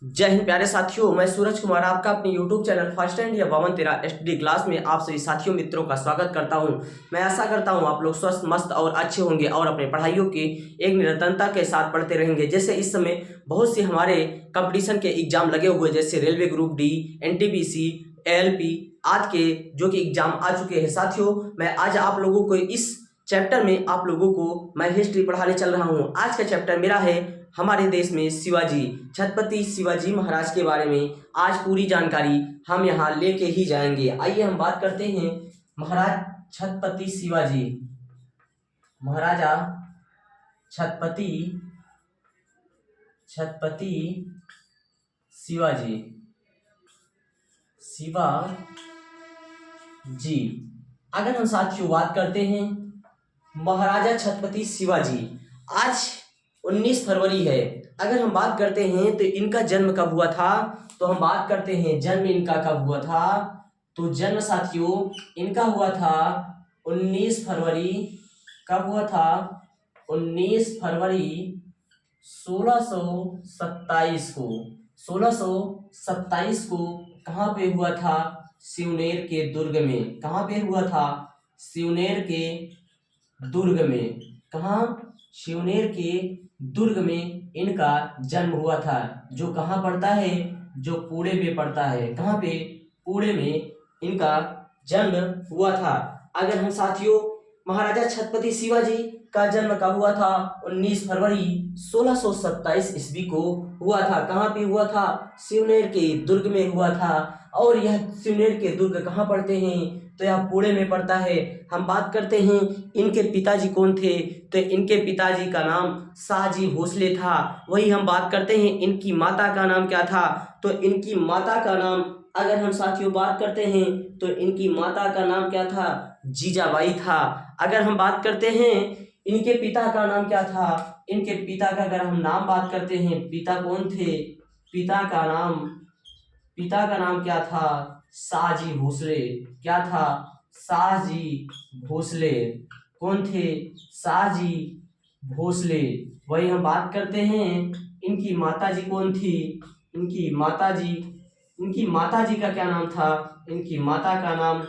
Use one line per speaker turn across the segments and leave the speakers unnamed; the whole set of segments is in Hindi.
जय हिंद प्यारे साथियों, मैं सूरज कुमार आपका अपने YouTube चैनल फर्स्ट एंड या 5213 STD क्लास में आप सभी साथियों मित्रों का स्वागत करता हूं। मैं आशा करता हूं आप लोग स्वस्थ मस्त और अच्छे होंगे और अपने पढ़ाइयों की एक निरंतरता के साथ पढ़ते रहेंगे। जैसे इस समय बहुत से हमारे कंपटीशन के एग्जाम लगे हुए, जैसे railway group D, NTPC, ALP आज के जो कि एग्जाम आ चुके हैं। साथियों, मैं आज आप लोगों को इस चैप्टर में आप लोगों को मैं हिस्ट्री पढ़ाने चल रहा हूँ। आज का चैप्टर मेरा है हमारे देश में शिवाजी, छत्रपति शिवाजी महाराज के बारे में आज पूरी जानकारी हम यहाँ लेके ही जाएंगे। आइए हम बात करते हैं महाराज छत्रपति शिवाजी, महाराजा छत्रपति शिवाजी शिवाजी। अगर हम साथियों बात करते हैं महाराजा छत्रपति शिवाजी, आज 19 फरवरी है। अगर हम बात करते हैं तो इनका जन्म कब हुआ था, तो हम बात करते हैं जन्म इनका कब हुआ था। तो जन्म साथियों इनका हुआ था 19 फरवरी। कब हुआ था? 19 फरवरी 1627 को। 1627 को कहाँ पे हुआ था? सिवनेर के दुर्ग में। कहाँ पे हुआ था? सिवनेर के दुर्ग में। कहाँ? सिवनेर के दुर्ग में इनका जन्म हुआ था, जो कहाँ पड़ता है? जो पुणे में पड़ता है। कहाँ पे? पुणे में इनका जन्म हुआ था। अगर हम साथियों महाराजा छत्रपति शिवाजी का जन्म कब हुआ था? 19 फरवरी 1627 ईस्वी को हुआ था। कहाँ पे हुआ था? सिवनेर के दुर्ग में हुआ था। और यह सिवनेर के दुर्ग कहाँ पड़ते हैं? तो यह पुणे में पड़ता है। हम बात करते हैं इनके पिताजी कौन थे, तो इनके पिताजी का नाम शाहजी भोसले था। वही हम बात करते हैं इनकी माता का नाम क्या था, तो इनकी माता का नाम अगर हम साथियों बात करते हैं तो इनकी माता का नाम क्या था? जीजाबाई था। अगर हम बात करते हैं इनके पिता का नाम क्या था, इनके पिता का अगर हम नाम बात करते हैं, पिता कौन थे? पिता का नाम क्या था? शाहजी भोसले। क्या था? शाहजी भोसले। कौन थे? शाहजी भोसले। वही हम बात करते हैं इनकी माताजी कौन थी? इनकी माताजी का क्या नाम था? इनकी माता का नाम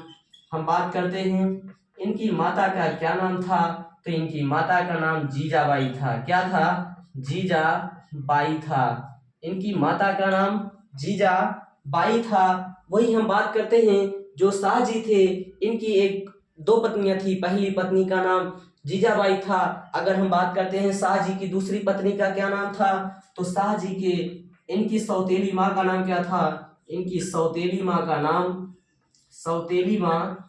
हम बात करते हैं इनकी माता का क्या नाम था, तो इनकी माता का नाम जीजाबाई था। क्या था? जीजाबाई था। इनकी माता का नाम जीजाबाई था। वही हम बात करते हैं जो शाहजी थे, इनकी एक दो पत्नियां थी। पहली पत्नी का नाम जीजाबाई था। अगर हम बात करते हैं शाहजी की दूसरी पत्नी का क्या नाम था, तो शाहजी के इनकी सौतेली माँ का नाम क्या था? इनकी सौतेली माँ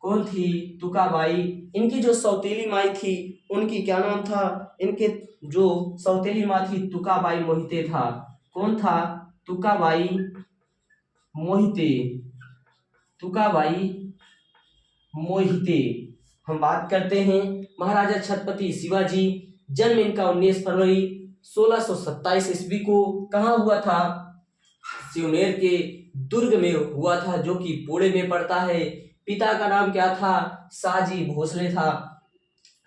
कौन थी? तुकाबाई। इनकी जो सौतेली माई थी उनकी क्या नाम था? इनके जो सौतेली माँ थी तुकाबाई मोहिते था। कौन था? तुकाबाई मोहिते। हम बात करते हैं महाराजा छत्रपति शिवाजी, जन्म इनका 19 फरवरी 1627 ईस्वी को कहाँ हुआ था? सिवनेर के दुर्ग में हुआ था, जो कि पुणे में पड़ता है। पिता का नाम क्या था? शाहजी भोसले था।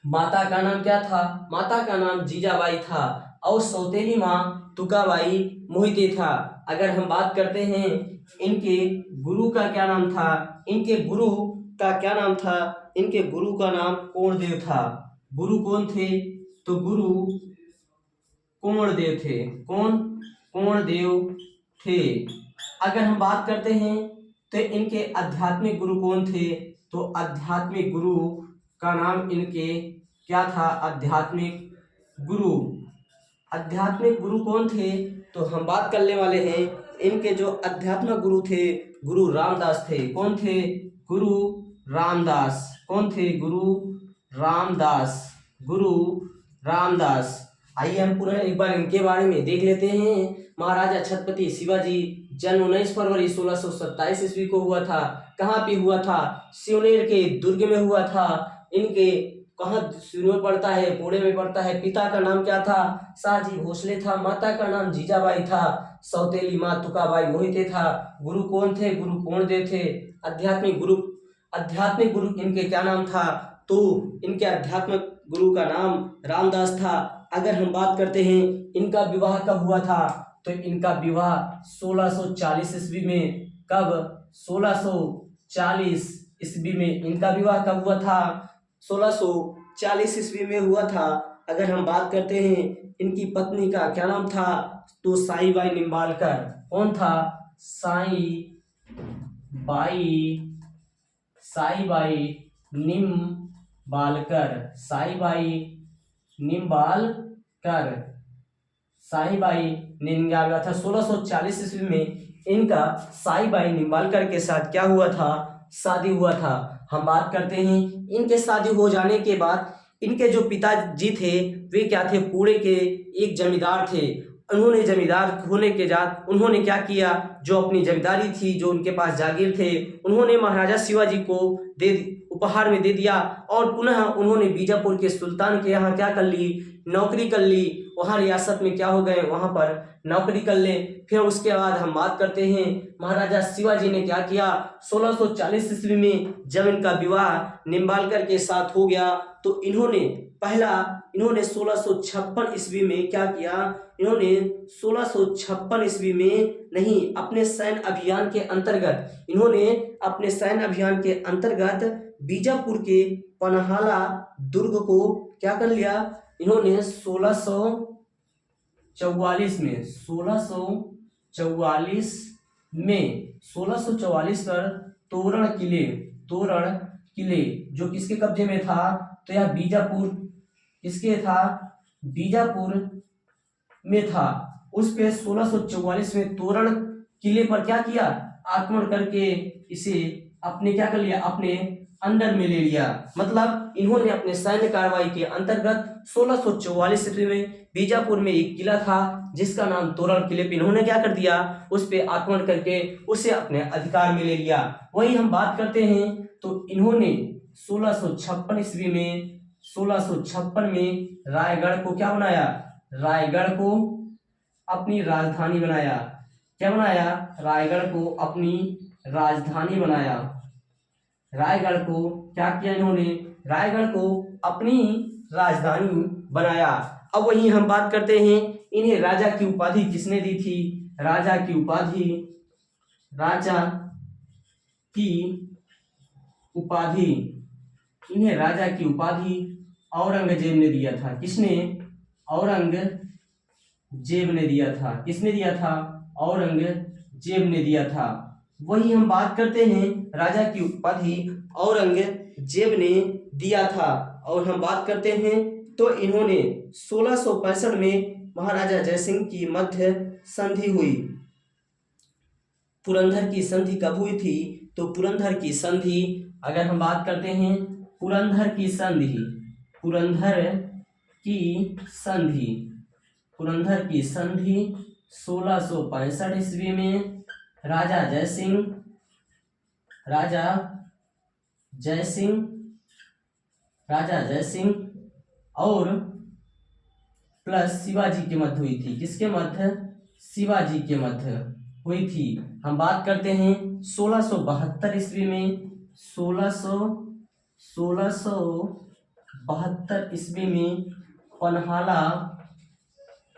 माता का नाम क्या था? माता का नाम जीजाबाई था। और सौतेली माँ तुकाबाई मोहिते था। अगर हम बात करते हैं इनके गुरु का क्या नाम था, इनके गुरु का नाम कोणदेव था। गुरु कौन थे? तो गुरु कोणदेव थे। कौन? कोणदेव थे। अगर हम बात करते हैं तो इनके आध्यात्मिक गुरु कौन थे, तो आध्यात्मिक गुरु का नाम इनके क्या था? आध्यात्मिक गुरु कौन थे, तो हम बात करने वाले हैं इनके जो आध्यात्मिक गुरु थे, गुरु रामदास थे। कौन थे? गुरु रामदास। कौन थे? गुरु रामदास। आइए हम पूरा एक बार इनके बारे में देख लेते हैं। महाराजा छत्रपति शिवाजी, जन्म 19 फरवरी 1627 ईस्वी को हुआ था। कहाँ पे हुआ था? सिवनेर के दुर्ग में हुआ था। इनके कहाँ सिवनेर पड़ता है? पुणे में पड़ता है। पिता का नाम क्या था? शाहजी भोसले था। माता का नाम जीजाबाई था। सौतेली माँ तुकाबाई मोहिते था। गुरु कौन थे? गुरु कोणदेव थे। आध्यात्मिक गुरु इनके क्या नाम था? तो इनके आध्यात्मिक गुरु का नाम रामदास था। अगर हम बात करते हैं इनका विवाह कब हुआ था, तो इनका विवाह 1640 ईस्वी में, कब, 1640 ईस्वी में इनका विवाह कब हुआ था, 1640 ईस्वी में हुआ था। अगर हम बात करते हैं इनकी पत्नी का क्या नाम था, तो साईबाई निम्बालकर। कौन था, साईबाई निम्बालकर, साईबाई निम्बालकर था। 1640 ईस्वी में इनका साईबाई निम्बालकर के साथ क्या हुआ था, शादी हुआ था। हम बात करते हैं इनके शादी हो जाने के बाद इनके जो पिताजी थे वे क्या थे, पुणे के एक जमींदार थे। उन्होंने जमींदार होने के बाद उन्होंने क्या किया, जो अपनी जमींदारी थी, जो उनके पास जागीर थे, उन्होंने महाराजा शिवाजी को उपहार में दे दिया और पुनः उन्होंने बीजापुर के सुल्तान के यहाँ क्या कर ली, नौकरी कर ली। वहाँ रियासत में क्या हो गए, वहाँ पर नौकरी कर ले। फिर उसके बाद हम बात करते हैं महाराजा शिवाजी ने क्या किया, 1640 ईस्वी में जब इनका विवाह निम्बालकर के साथ हो गया तो इन्होंने 1656 ईस्वी में क्या किया, इन्होंने 1656 ईस्वी में नहीं, अपने सैन्य अभियान के अंतर्गत बीजापुर के पन्हाला दुर्ग को क्या कर लिया, इन्होंने 1644 पर तोरण किले जो किसके कब्जे में था, तो यह बीजापुर में था। उस पे 1644 में तोरण किले पर क्या किया, आक्रमण करके इसे अपने क्या कर लिया, अपने अंडर में ले लिया। मतलब इन्होंने अपने सैन्य कार्रवाई के अंतर्गत 1644 ईस्वी में बीजापुर में एक किला था जिसका नाम तोरण किले पे इन्होंने क्या कर दिया, उस पे आक्रमण करके उसे अपने अधिकार में ले लिया। वही हम बात करते हैं तो इन्होंने 1656 में रायगढ़ को क्या बनाया, रायगढ़ को अपनी राजधानी बनाया। क्या बनाया, रायगढ़ को अपनी राजधानी बनाया। रायगढ़ को क्या किया इन्होंने, रायगढ़ को अपनी राजधानी बनाया। अब वही हम बात करते हैं इन्हें राजा की उपाधि किसने दी थी, राजा की उपाधि औरंगजेब ने दिया था। किसने, औरंगजेब ने दिया था। किसने दिया था, औरंगजेब ने दिया था। वही हम बात करते हैं राजा की उपाधि औरंगजेब ने दिया था। और हम बात करते हैं तो इन्होंने 1665 में महाराजा जयसिंह की मध्य संधि हुई। पुरंदर की संधि कब हुई थी, तो पुरंदर की संधि, अगर हम बात करते हैं पुरंदर की संधि 1665 ईस्वी में राजा जयसिंह और प्लस शिवाजी के मध्य हुई थी। किसके मध्य, शिवाजी के मध्य हुई थी। हम बात करते हैं 1672 ईस्वी में 1672 ईस्वी में पन्हाला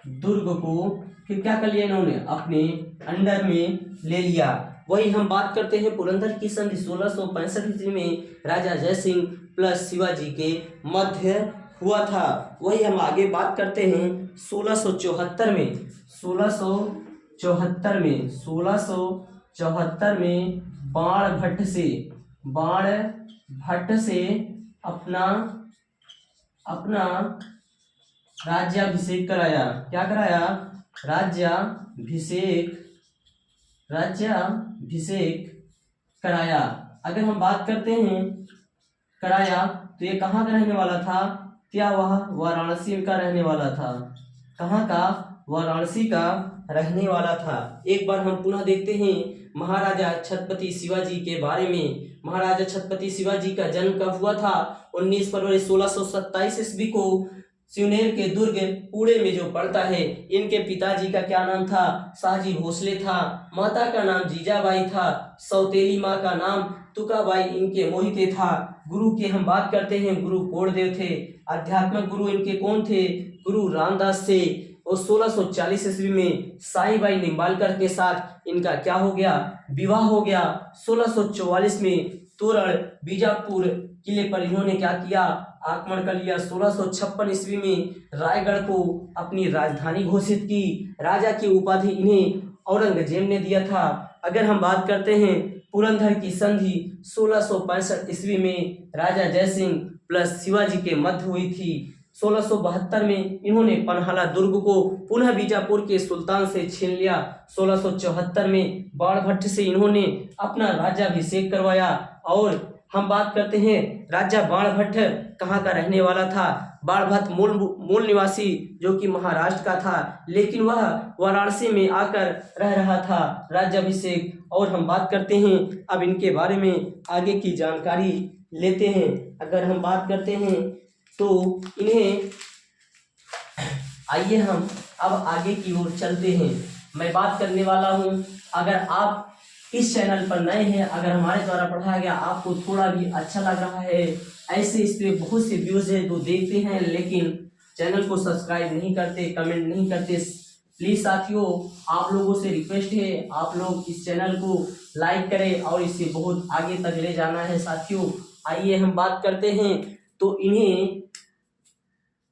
दुर्ग को फिर क्या कर लिया इन्होंने, अपने अंडर में ले लिया। वही हम बात करते हैं पुरंदर की संधि 1665 ईस्वी में राजा जयसिंह प्लस शिवाजी के मध्य हुआ था। वही हम आगे बात करते हैं 1674 में बाणभट्ट से अपना राज्याभिषेक कराया। क्या कराया, राज्याभिषेक कराया। अगर हम बात करते हैं कराया तो ये कहाँ का रहने वाला था, क्या वह वाराणसी का रहने वाला था। कहाँ का, वाराणसी का रहने वाला था। एक बार हम पुनः देखते हैं महाराजा छत्रपति शिवाजी के बारे में। महाराजा छत्रपति शिवाजी का जन्म कब हुआ था, 19 फरवरी 1627 ईस्वी को सिवनेर के दुर्ग पुणे में जो पड़ता है। इनके पिताजी का क्या नाम था, शाहजी भोसले था। माता का नाम जीजाबाई था। सौतेली माँ का नाम तुकाबाई इनके मोहिते था। गुरु की हम बात करते हैं, गुरु कोणदेव थे। आध्यात्मिक गुरु इनके कौन थे, गुरु रामदास थे। और 1640 ईस्वी में साईबाई निम्बालकर के साथ इनका क्या हो गया, विवाह हो गया। 1644 में तोरण बीजापुर किले पर इन्होंने क्या किया, आक्रमण कर लिया। 1656 ईस्वी में रायगढ़ को अपनी राजधानी घोषित की। राजा की उपाधि इन्हें औरंगजेब ने दिया था। अगर हम बात करते हैं पुरंदर की संधि 1665 ईस्वी में राजा जयसिंह प्लस शिवाजी के मध्य हुई थी। 1672 में इन्होंने पन्हाला दुर्ग को पुनः बीजापुर के सुल्तान से छीन लिया। 1674 में बाणभट्ट से इन्होंने अपना राज्याभिषेक करवाया। और हम बात करते हैं राजा बाणभट्ट कहाँ का रहने वाला था। बाणभट्ट मूल निवासी जो कि महाराष्ट्र का था, लेकिन वह वाराणसी में आकर रह रहा था राज्याभिषेक। और हम बात करते हैं अब इनके बारे में आगे की जानकारी लेते हैं। अगर हम बात करते हैं तो इन्हें, आइए हम अब आगे की ओर चलते हैं। मैं बात करने वाला हूं, अगर आप इस चैनल पर नए हैं, अगर हमारे द्वारा पढ़ाया गया आपको थोड़ा भी अच्छा लग रहा है, ऐसे इस पे बहुत से व्यूज है तो देखते हैं लेकिन चैनल को सब्सक्राइब नहीं करते, कमेंट नहीं करते, प्लीज साथियों आप लोगों से रिक्वेस्ट है आप लोग इस चैनल को लाइक करें और इसे बहुत आगे तक ले जाना है साथियों। आइए हम बात करते हैं तो इन्हें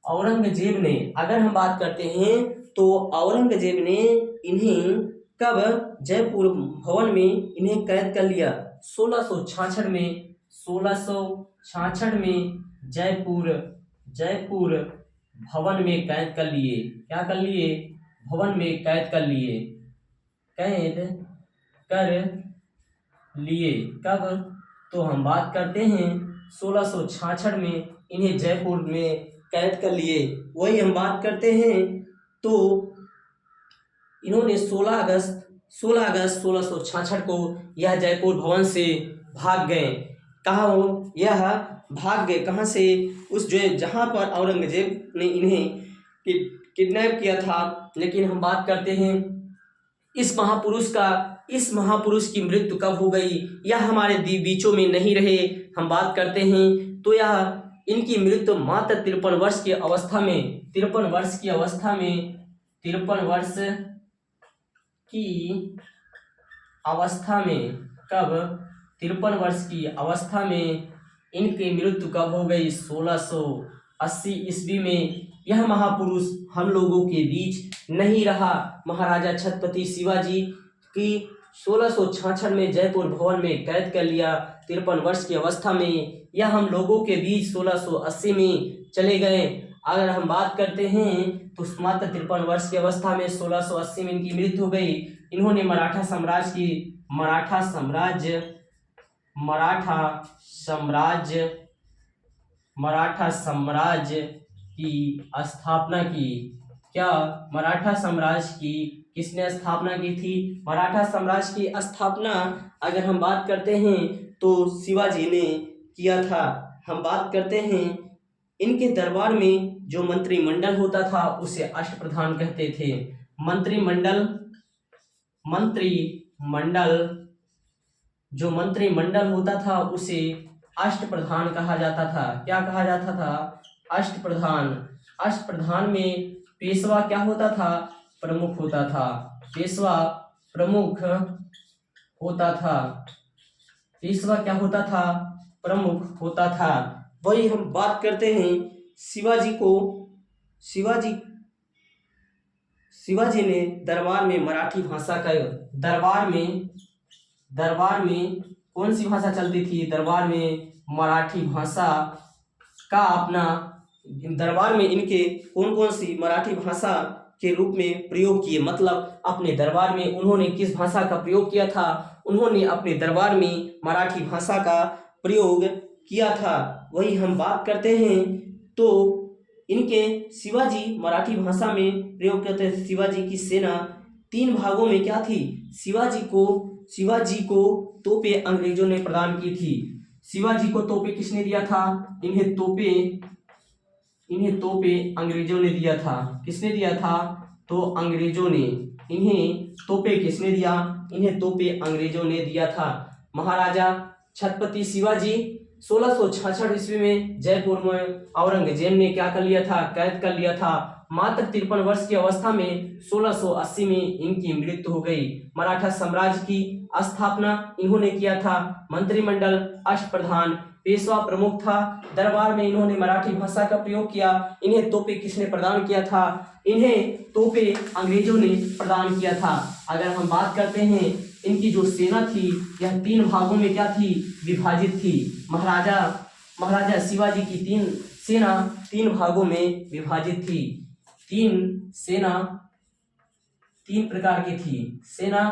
औरंगजेब ने, अगर हम बात करते हैं तो औरंगजेब ने इन्हें कब जयपुर भवन में इन्हें कैद कर लिया। 1666 में, 1666 में जयपुर भवन में कैद कर लिए। क्या कर लिए, भवन में कैद कर लिए, कैद कर लिए। कब, तो हम बात करते हैं 1666 में इन्हें जयपुर में कैद कर लिए। वही हम बात करते हैं तो इन्होंने 16 अगस्त 1666 को यह जयपुर भवन से भाग गए। कहाँ हो, यह भाग गए कहाँ से, उस जो जहाँ पर औरंगजेब ने इन्हें किडनैप किया था। लेकिन हम बात करते हैं इस महापुरुष की मृत्यु कब हो गई, यह हमारे बीचों में नहीं रहे। हम बात करते हैं तो यह इनकी मृत्यु मात्र 53 वर्ष की अवस्था में, 53 वर्ष की अवस्था में, 53 वर्ष की अवस्था में, कब, 53 वर्ष की अवस्था में इनकी मृत्यु कब हो गई, 1680 ईस्वी में। यह महापुरुष हम लोगों के बीच नहीं रहा। महाराजा छत्रपति शिवाजी की 1666 में जयपुर भवन में कैद कर लिया 53 वर्ष की अवस्था में। यह हम लोगों के बीच 1680 में चले गए। अगर हम बात करते हैं तो मात्र 53 वर्ष की अवस्था में 1680 में इनकी मृत्यु हो गई। इन्होंने मराठा साम्राज्य की स्थापना की। क्या, मराठा साम्राज्य की किसने स्थापना की थी, मराठा साम्राज्य की स्थापना अगर हम बात करते हैं तो शिवाजी ने किया था। हम बात करते हैं इनके दरबार में जो मंत्रिमंडल होता था उसे अष्टप्रधान कहते थे। जो मंत्रिमंडल होता था उसे अष्टप्रधान कहा जाता था। क्या कहा जाता था, अष्टप्रधान। अष्टप्रधान में पेशवा क्या होता था, प्रमुख होता था। पेशवा प्रमुख होता था। पेशवा क्या होता था, प्रमुख होता था। वही हम बात करते हैं शिवाजी ने दरबार में मराठी भाषा का, दरबार में कौन सी भाषा चलती थी, दरबार में मराठी भाषा का अपना, दरबार में इनके कौन कौन सी मराठी भाषा के रूप में प्रयोग किए, मतलब अपने दरबार में उन्होंने किस भाषा का प्रयोग किया था, उन्होंने अपने दरबार में मराठी भाषा का प्रयोग किया था। वही हम बात करते हैं तो इनके शिवाजी मराठी भाषा में प्रयोग करते थे। शिवाजी की सेना 3 भागों में क्या थी, शिवाजी को तोपें अंग्रेजों ने प्रदान की थी। शिवाजी को तोपें किसने दिया था, इन्हें तोपें अंग्रेजों ने दिया था। किसने दिया था, तो अंग्रेजों ने। इन्हें तोपें किसने दिया, इन्हें तोपें अंग्रेजों ने दिया था। महाराजा छत्रपति शिवाजी 1666 ईस्वी में जयपुर में औरंगजेब ने क्या कर लिया था, कैद कर लिया था। मात्र 53 वर्ष की अवस्था में 1680 में इनकी मृत्यु हो गई। मराठा साम्राज्य की स्थापना इन्होंने किया था। मंत्रिमंडल अष्टप्रधान, पेशवा प्रमुख था। दरबार में इन्होंने मराठी भाषा का प्रयोग किया। इन्हें तोपे किसने प्रदान किया था? इन्हें तोपे अंग्रेजों ने प्रदान किया था। अगर हम बात करते हैं, इनकी जो सेना थी यह 3 भागों में क्या थी? विभाजित थी। महाराजा शिवाजी की सेना 3 भागों में विभाजित थी। 3 प्रकार की थी। सेना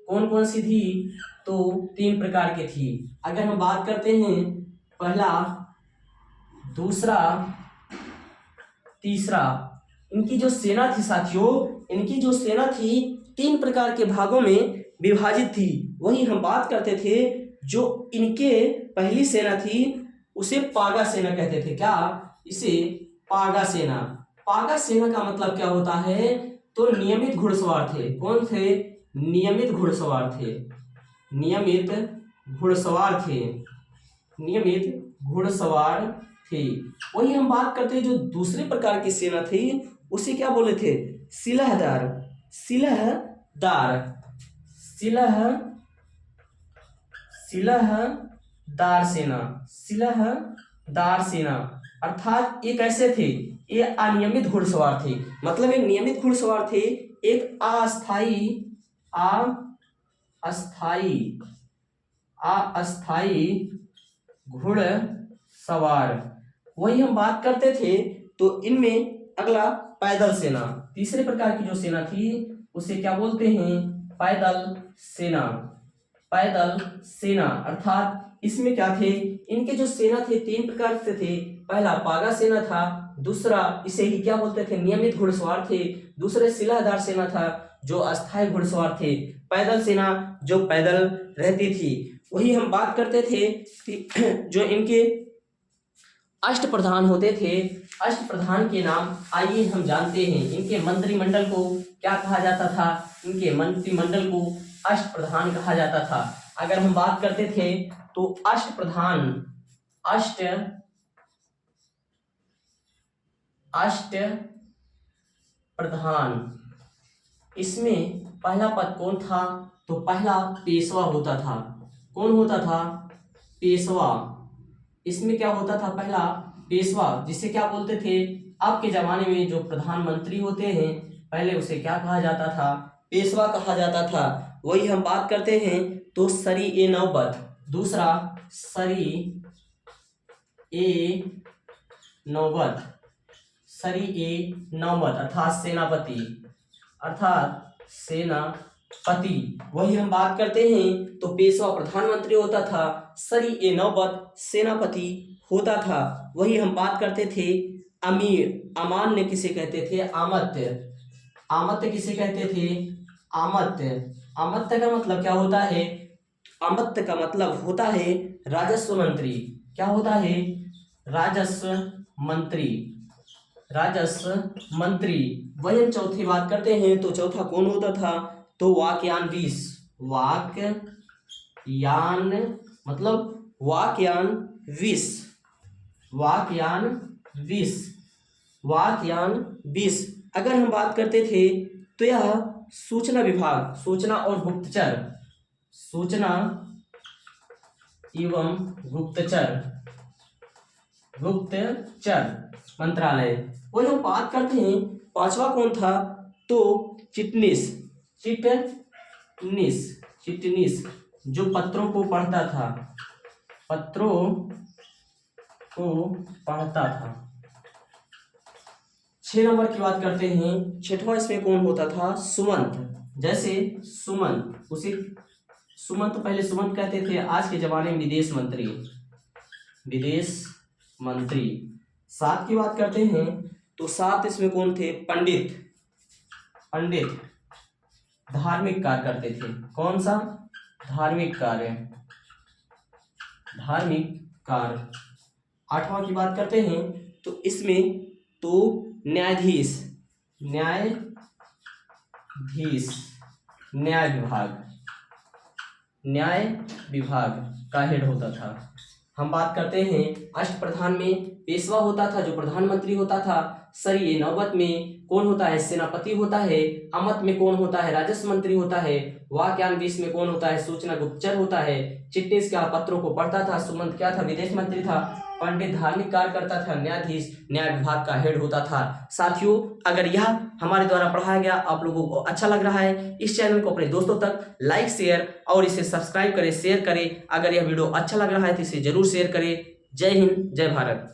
कौन कौन सी थी? तो 3 प्रकार की थी। अगर हम बात करते हैं पहला, दूसरा, तीसरा, इनकी जो सेना थी साथियों, इनकी जो सेना थी 3 प्रकार के भागों में विभाजित थी। वही हम बात करते थे, जो इनके पहली सेना थी उसे पागा सेना कहते थे। क्या? इसे पागा सेना। पागा सेना का मतलब क्या होता है? तो नियमित घुड़सवार थे। कौन थे? नियमित घुड़सवार थे। नियमित घुड़सवार थे। नियमित घुड़सवार थे। वही हम बात करते हैं, जो दूसरे प्रकार की सेना थी उसे क्या बोले थे? सिलहदार। सिलहदार सेना। सिलहदार सेना अर्थात ये कैसे थे? ये अनियमित घुड़सवार थे। मतलब एक नियमित घुड़सवार थे, एक अस्थाई घुड़सवार। वही हम बात करते थे, तो इनमें अगला पैदल सेना। तीसरे प्रकार की जो सेना थी उसे क्या बोलते हैं? पैदल सेना। पैदल सेना अर्थात इसमें क्या थे? इनके जो सेना थे 3 प्रकार से थे। पहला पागा सेना था, दूसरा इसे ही क्या बोलते थे? नियमित घुड़सवार थे। दूसरे सिलाहदार सेना था जो अस्थायी घुड़सवार थे। पैदल सेना जो पैदल रहती थी। वही हम बात करते थे कि जो इनके अष्टप्रधान होते थे, अष्टप्रधान के नाम आइए हम जानते हैं। इनके मंत्रिमंडल को क्या कहा जाता था? इनके मंत्रिमंडल को अष्टप्रधान कहा जाता था। अगर हम बात करते थे तो अष्टप्रधान इसमें पहला पद कौन था? तो पहला पेशवा होता था। कौन होता था? पेशवा। इसमें क्या होता था? पहला पेशवा, जिसे क्या बोलते थे? अब के जमाने में जो प्रधानमंत्री होते हैं, पहले उसे क्या कहा जाता था? पेशवा कहा जाता था। वही हम बात करते हैं तो सरी ए नौबत। दूसरा सरी ए नौबत। सरी ए नौबत अर्थात सेनापति। वही हम बात करते हैं तो पेशवा प्रधानमंत्री होता था, सरी ए नौबत सेनापति होता था। वही हम बात करते थे अमीर। अमान्य किसे कहते थे? आमत्य। आमत्य किसे कहते थे? आमत्य। आमत्य का मतलब क्या होता है? आमत्य का मतलब होता है राजस्व मंत्री। क्या होता है? राजस्व मंत्री। राजस्व मंत्री। वही हम चौथी बात करते हैं तो चौथा कौन होता था? तो वाक्यान्वीस। वाक्यान मतलब वाक्यान्वीस। वाक्यान्वीस। अगर हम बात करते थे तो यह सूचना विभाग, सूचना और गुप्तचर, सूचना एवं गुप्तचर मंत्रालय। वही हम बात करते हैं पांचवा कौन था? तो चिटनीस। जो पत्रों को पढ़ता था। पत्रों को पढ़ता था। 6 नंबर की बात करते हैं। 6वां इसमें कौन होता था? सुमंत। जैसे सुमंत, उसे सुमंत पहले सुमंत कहते थे, आज के जमाने में विदेश मंत्री। 7 की बात करते हैं तो 7 इसमें कौन थे? पंडित। धार्मिक कार्य करते थे। कौन सा? धार्मिक कार्य। 8वां की बात करते हैं तो इसमें तो न्याय विभाग का हेड होता था। हम बात करते हैं अष्टप्रधान में पेशवा होता था जो प्रधानमंत्री होता था, सरिये नौबत में कौन होता है? सेनापति होता है। अमत में कौन होता है? राजस्व मंत्री होता है। वाक्यांश में कौन होता है? सूचना गुप्तचर होता है। चिट्टिस क्या पत्रों को पढ़ता था। सुमंत क्या था? विदेश मंत्री था। पंडित धार्मिक कार्य करता था। न्यायाधीश न्याय विभाग का हेड होता था। साथियों, अगर यह हमारे द्वारा पढ़ाया गया आप लोगों को अच्छा लग रहा है, इस चैनल को अपने दोस्तों तक लाइक शेयर और इसे सब्सक्राइब करें, शेयर करें। अगर यह वीडियो अच्छा लग रहा है तो इसे जरूर शेयर करें। जय हिंद, जय भारत।